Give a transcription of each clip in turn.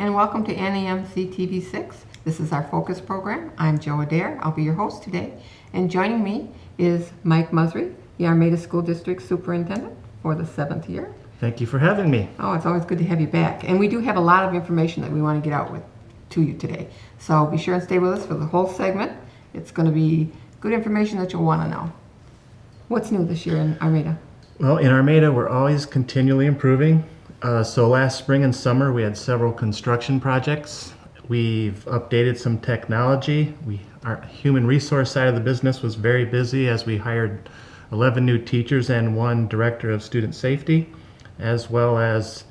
and welcome to NEMC TV6. This is our focus program. I'm Joe Adair. I'll be your host today. And joining me is Mike MUSARY, the Armada School District Superintendent for the 7th year. Thank you for having me. Oh, it's always good to have you back. And we do have a lot of information that we want to get out to you today. So be sure and stay with us for the whole segment. It's going to be good information that you'll want to know. What's new this year in Armada? Well, in Armada, we're always continually improving. So last spring and summer, we had several construction projects. We've updated some technology. Our human resource side of the business was very busy as we hired 11 new teachers and 1 director of student safety, as well as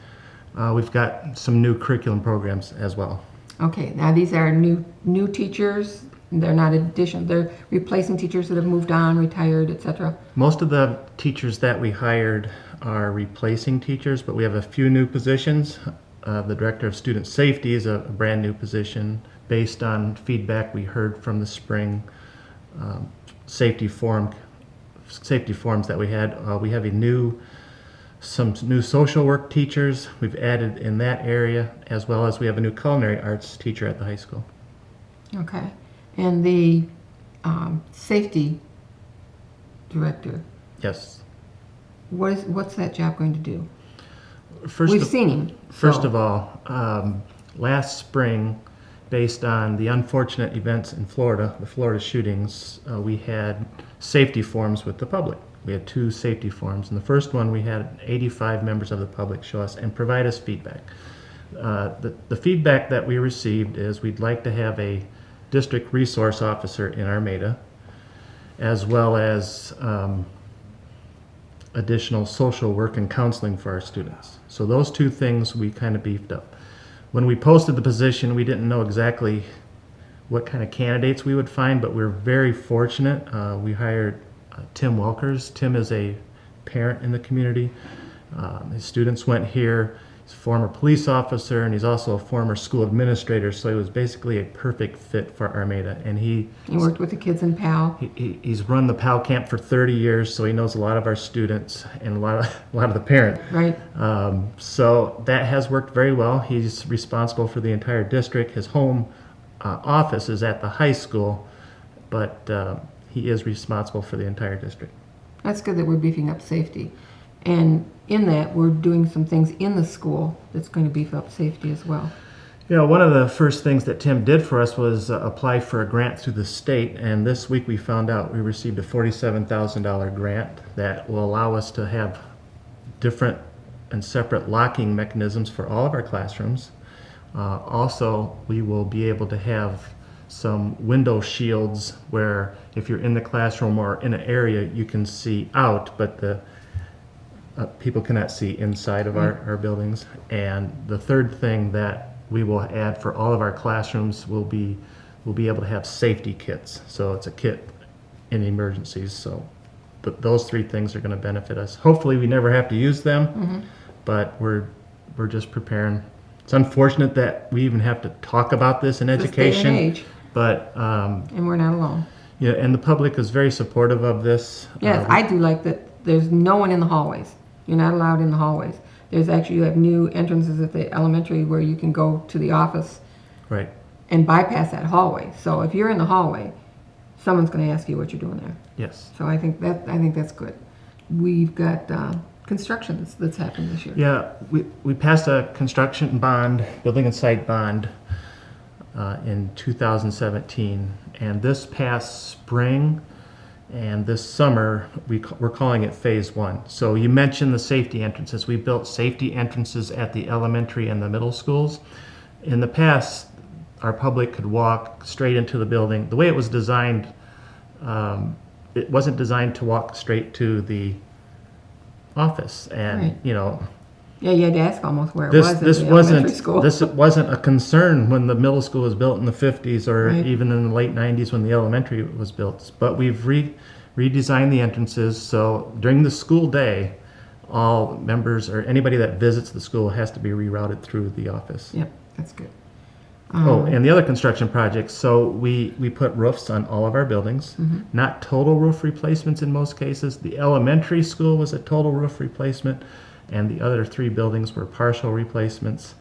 we've got some new curriculum programs as well. Okay, now these are new teachers. They're not they're replacing teachers that have moved on, retired, etc. Most of the teachers that we hired are replacing teachers, but we have a few new positions. The Director of Student Safety is a brand new position based on feedback we heard from the spring safety forums that we had. We have some new social work teachers we've added in that area, as well as we have a new Culinary Arts teacher at the high school. Okay, and the safety director. Yes. What's that job going to do? We've seen him. First of all, last spring, based on the unfortunate events in Florida, the Florida shootings, we had safety forums with the public. We had 2 safety forums. In the first one, we had 85 members of the public show us and provide us feedback. The feedback that we received is we'd like to have a district resource officer in Armada, as well as additional social work and counseling for our students. So those 2 things we kind of beefed up. When we posted the position, we didn't know exactly what kind of candidates we would find, but we're very fortunate. We hired Tim Welkers. Tim is a parent in the community. His students went here. He's a former police officer, and he's also a former school administrator, so he was basically a perfect fit for Armada. And he worked with the kids in PAL. He's run the PAL camp for 30 years, so he knows a lot of our students and a lot of the parents. Right. So that has worked very well. He's responsible for the entire district. His home office is at the high school, but he is responsible for the entire district. That's good that we're beefing up safety. And in that, we're doing some things in the school that's going to beef up safety as well. You know, one of the first things that Tim did for us was apply for a grant through the state, and this week we found out we received a $47,000 grant that will allow us to have different and separate locking mechanisms for all of our classrooms. Also, we will be able to have some window shields where if you're in the classroom or in an area, you can see out, but the people cannot see inside of our buildings. And the third thing that we will add for all of our classrooms will be we'll be able to have safety kits. So it's a kit in emergencies. So those 3 things are going to benefit us. Hopefully we never have to use them, but we're just preparing. It's unfortunate that we even have to talk about this in education, day and age. But and we're not alone. Yeah, and the public is very supportive of this. Yes, I do like that. There's no one in the hallways. You're not allowed in the hallways. You have new entrances at the elementary where you can go to the office, right, and bypass that hallway. So if you're in the hallway, someone's going to ask you what you're doing there. Yes. So I think that's good. We've got construction that's happened this year. Yeah, we passed a construction bond, building and site bond, in 2017, and this past spring and this summer we're calling it phase 1. So you mentioned the safety entrances. We built safety entrances at the elementary and the middle schools. In the past, our public could walk straight into the building. The way it was designed, it wasn't designed to walk straight to the office, and right. You know, yeah, you had to ask almost where it was at the elementary school. This wasn't a concern when the middle school was built in the 50s or right. even in the late 90s when the elementary was built. But we've redesigned the entrances, so during the school day, all members or anybody that visits the school has to be rerouted through the office. Yep, that's good. And the other construction projects, so we put roofs on all of our buildings, not total roof replacements in most cases. The elementary school was a total roof replacement, and the other 3 buildings were partial replacements.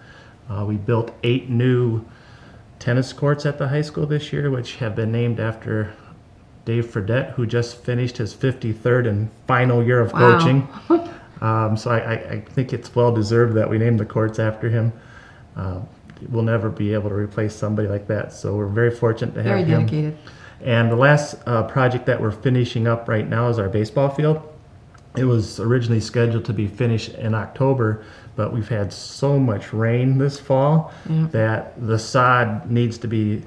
We built 8 new tennis courts at the high school this year, which have been named after Dave Fredette, who just finished his 53rd and final year of Wow. coaching. So I think it's well deserved that we named the courts after him. We'll never be able to replace somebody like that, so we're very fortunate to have Very him. dedicated. And the last project that we're finishing up right now is our baseball field. It was originally scheduled to be finished in October, but we've had so much rain this fall that the sod needs to be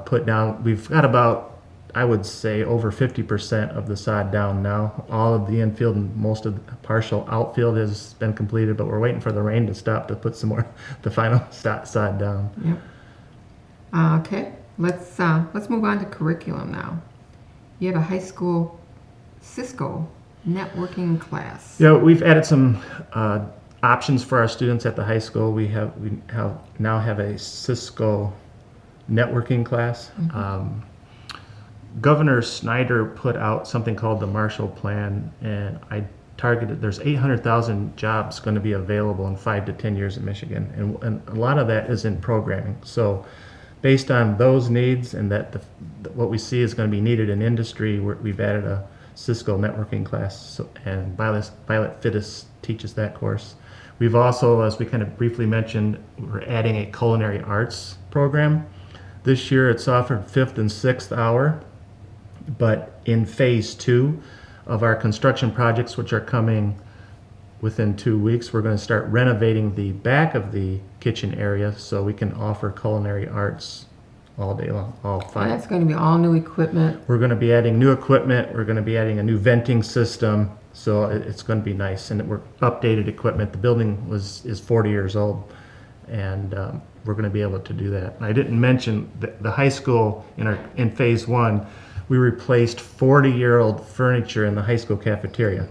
put down. We've got about, I would say, over 50% of the sod down now. All of the infield and most of the partial outfield has been completed, but we're waiting for the rain to stop to put some more, the final sod down. Yep. Okay, let's move on to curriculum now. You have a high school Cisco networking class. Yeah, we've added some options for our students at the high school. We now have a Cisco networking class. Governor Snyder put out something called the Marshall Plan, and I targeted, there's 800,000 jobs going to be available in 5 to 10 years in Michigan, and a lot of that is in programming. So based on those needs and that what we see is going to be needed in industry, we've added a Cisco networking class, and Violet Fittis teaches that course. We've also, as we kind of briefly mentioned, we're adding a Culinary Arts program. This year it's offered 5th and 6th hour, but in phase 2 of our construction projects, which are coming within 2 weeks, we're going to start renovating the back of the kitchen area so we can offer Culinary Arts all day long, all 5. That's going to be all new equipment. We're going to be adding new equipment. We're going to be adding a new venting system, so it's going to be nice. And we're updated equipment. The building is 40 years old, and we're going to be able to do that. I didn't mention the high school in phase 1. We replaced 40-year-old furniture in the high school cafeteria.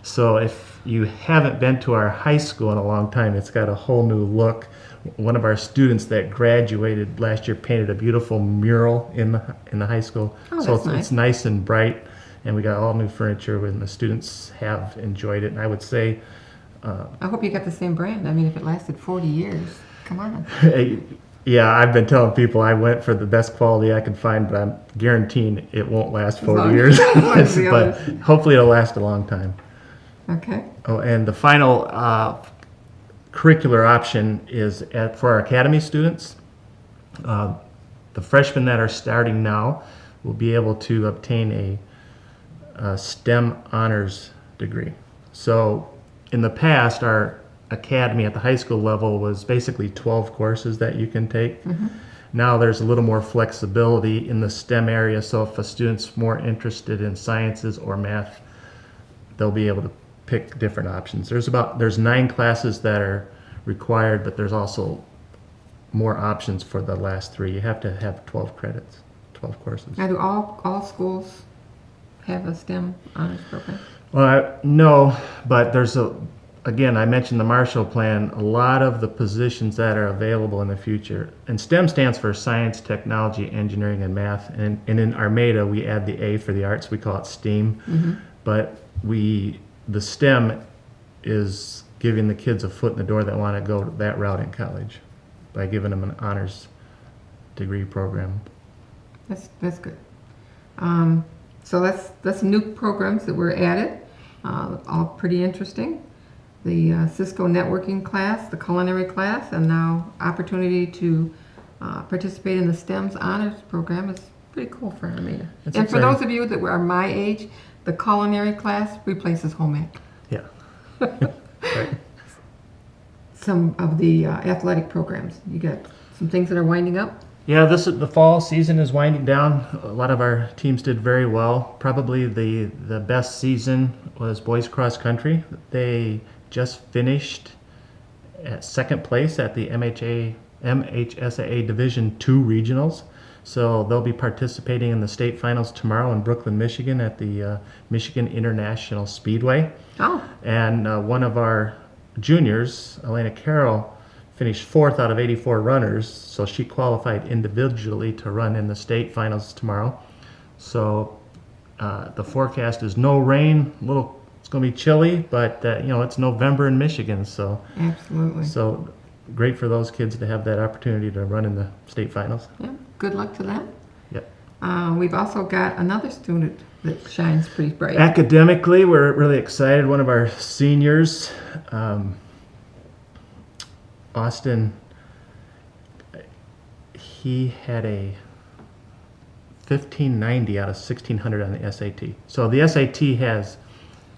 So if you haven't been to our high school in a long time, it's got a whole new look. One of our students that graduated last year painted a beautiful mural in the high school. Oh, so that's nice. It's nice and bright, and we got all new furniture, and the students have enjoyed it. And I would say, I hope you got the same brand. I mean, if it lasted 40 years, come on. yeah, I've been telling people I went for the best quality I could find, but I'm guaranteeing it won't last 40 years. As the But others. hopefully it'll last a long time. Okay. Oh, and the final curricular option is for our academy students. The freshmen that are starting now will be able to obtain a STEM honors degree. So in the past, our academy at the high school level was basically 12 courses that you can take. Now there's a little more flexibility in the STEM area, so if a student's more interested in sciences or math, they'll be able to pick different options. There's 9 classes that are required, but there's also more options for the last 3. You have to have 12 credits, 12 courses. Now, do all schools have a STEM honors program? Well, no, but again, I mentioned the Marshall Plan, a lot of the positions that are available in the future, and STEM stands for science, technology, engineering, and math, and in Armada, we add the A for the arts, we call it STEAM, but the STEM is giving the kids a foot in the door that want to go that route in college by giving them an honors degree program. That's good. So that's new programs that were added, all pretty interesting. The Cisco networking class, the culinary class, and now opportunity to participate in the STEM's honors program is pretty cool for Armada. That's and for exciting. those of you that are my age, the culinary class replaces home ec. Yeah. Right. Some of the athletic programs. You got some things that are winding up? Yeah, the fall season is winding down. A lot of our teams did very well. Probably the best season was boys cross country. They just finished at 2nd place at the MHSAA Division II regionals. So they'll be participating in the state finals tomorrow in Brooklyn, Michigan at the Michigan International Speedway. Oh, And one of our juniors, Elena Carroll, finished 4th out of 84 runners, so she qualified individually to run in the state finals tomorrow. So the forecast is no rain. It's going to be chilly, but it's November in Michigan, so absolutely. so great for those kids to have that opportunity to run in the state finals. Yeah, good luck to them. Yep. We've also got another student that shines pretty bright. Academically, we're really excited. One of our seniors, Austin, he had a 1590 out of 1600 on the SAT. So the SAT has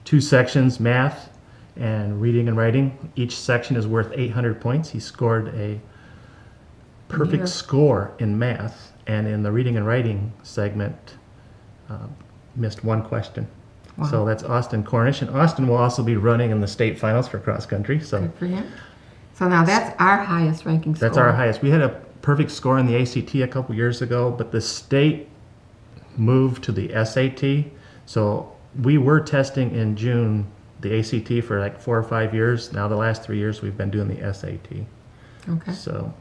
two sections, math and reading and writing. Each section is worth 800 points. He scored a perfect score in math, and in the reading and writing segment, missed one question. Wow. So that's Austin Cornish, and Austin will also be running in the state finals for cross country. So Good for him. So now that's our highest ranking score. that's our highest. We had a perfect score in the ACT a couple years ago, but the state moved to the SAT. So we were testing in June the ACT for like 4 or 5 years. Now the last 3 years we've been doing the SAT. Okay. So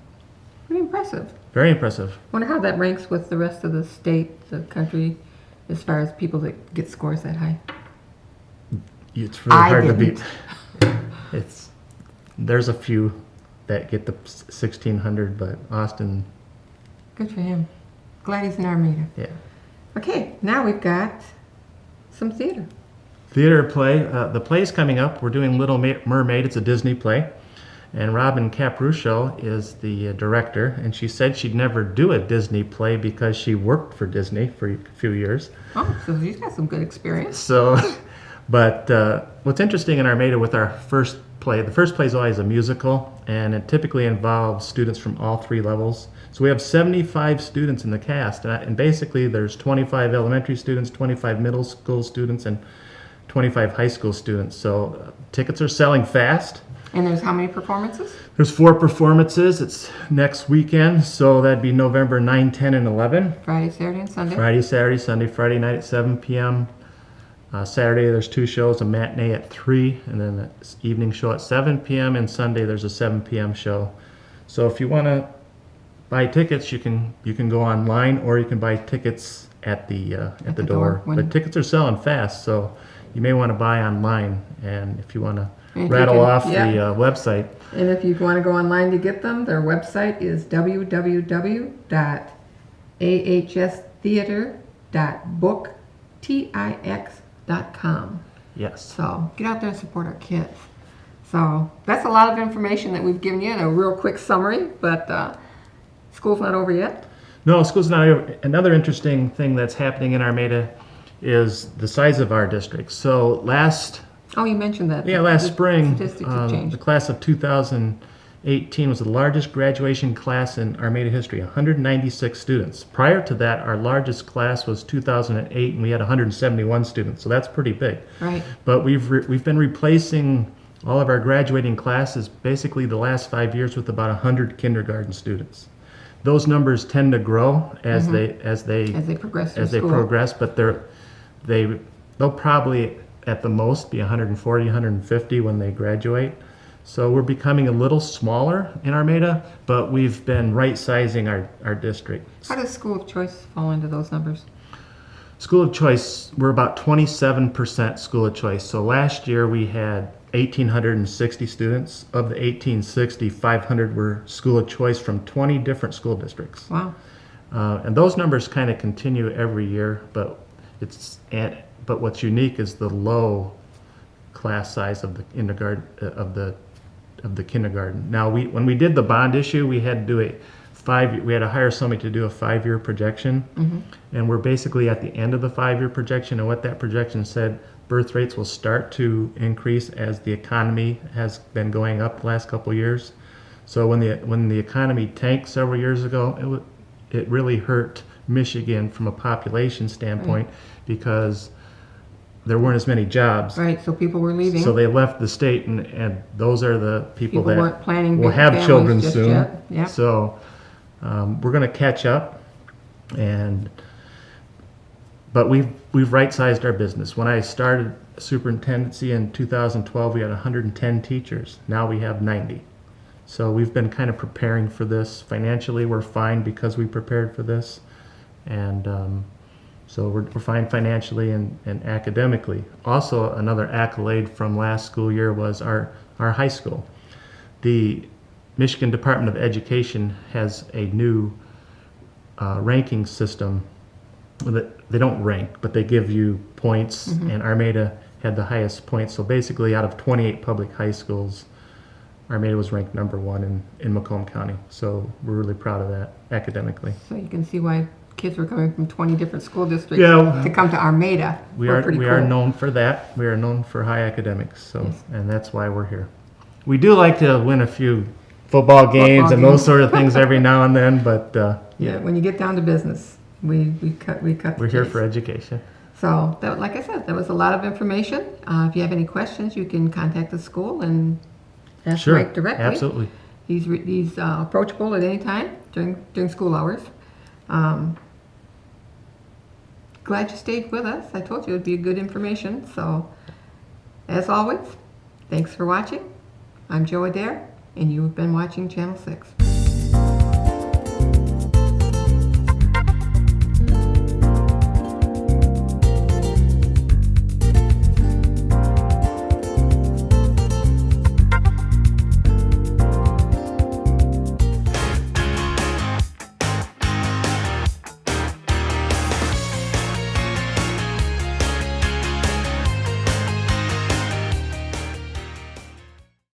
Pretty impressive. very impressive. Wonder how that ranks with the rest of the state, the country, as far as people that get scores that high. It's really I hard to didn't. beat. There's a few that get the 1600, but Austin, Good for him. Glad he's in Armada. yeah. Okay, now we've got some theater. Theater play. The play's coming up. We're doing Little Mermaid. It's a Disney play. And Robin Capruccio is the director, and she said she'd never do a Disney play because she worked for Disney for a few years. Oh, so she's got some good experience. So, but what's interesting in Armada with our first play, the first play is always a musical, and it typically involves students from all 3 levels. So we have 75 students in the cast, and basically there's 25 elementary students, 25 middle school students, and 25 high school students. So tickets are selling fast. And there's how many performances? There's 4 performances. It's next weekend, so that'd be November 9, 10, and 11. Friday, Saturday, and Sunday. Friday, Saturday, Sunday. Friday night at 7 p.m. Saturday there's 2 shows, a matinee at 3, and then an evening show at 7 p.m. And Sunday there's a 7 p.m. show. So if you want to buy tickets, you can go online, or you can buy tickets at the door. But tickets are selling fast, so you may want to buy online. And if you want to rattle off the website. And if you want to go online to get them, their website is www.ahstheater.booktix.com. Yes. So get out there and support our kids. So that's a lot of information that we've given you in a real quick summary, but school's not over yet. No, school's not over. Another interesting thing that's happening in Armada is the size of our district. So Oh, you mentioned that. last spring, Statistics have changed. the class of 2018 was the largest graduation class in Armada history, 196 students. Prior to that, our largest class was 2008, and we had 171 students, so that's pretty big. Right. But we've been replacing all of our graduating classes basically the last 5 years with about 100 kindergarten students. Those numbers tend to grow as they progress through as they school. progress, but they'll probably at the most be 140, 150 when they graduate. So we're becoming a little smaller in Armada, but we've been right-sizing our district. How does school of choice fall into those numbers? School of choice, we're about 27% school of choice. So last year we had 1,860 students. Of the 1,860, 500 were school of choice from 20 different school districts. Wow. And those numbers kind of continue every year, but what's unique is the low class size of the kindergarten of the kindergarten. Now when we did the bond issue, we had to do we had to hire somebody to do a 5-year projection, and we're basically at the end of the 5-year projection. And what that projection said, birth rates will start to increase as the economy has been going up the last couple of years. So when the economy tanked several years ago, it really hurt Michigan from a population standpoint, because there weren't as many jobs. Right, so people were leaving. So they left the state, and those are the people that weren't planning will big have families children just soon. yet. Yep. So we're going to catch up, but we've right-sized our business. When I started superintendency in 2012, we had 110 teachers. Now we have 90. So we've been kind of preparing for this. Financially, we're fine because we prepared for this, and so we're fine financially and academically. Also, another accolade from last school year was our high school. The Michigan Department of Education has a new ranking system. They don't rank, but they give you points, and Armada had the highest points. So basically, out of 28 public high schools, Armada was ranked number 1 in Macomb County. So we're really proud of that academically. So you can see why kids were coming from 20 different school districts Yeah. to come to Armada. We We're are pretty we cool. are known for that. We are known for high academics. So Yes. and that's why we're here. We do like to win a few football games and those games. sort of things every now and then, but Yeah, when you get down to business, we cut we're the here chase. for education. So, that, like I said, that was a lot of information. If you have any questions, you can contact the school and ask Sure, Mike directly. absolutely. He's approachable at any time during school hours. Glad you stayed with us. I told you it would be good information. So, as always, thanks for watching. I'm Joe Adair, and you have been watching Channel 6.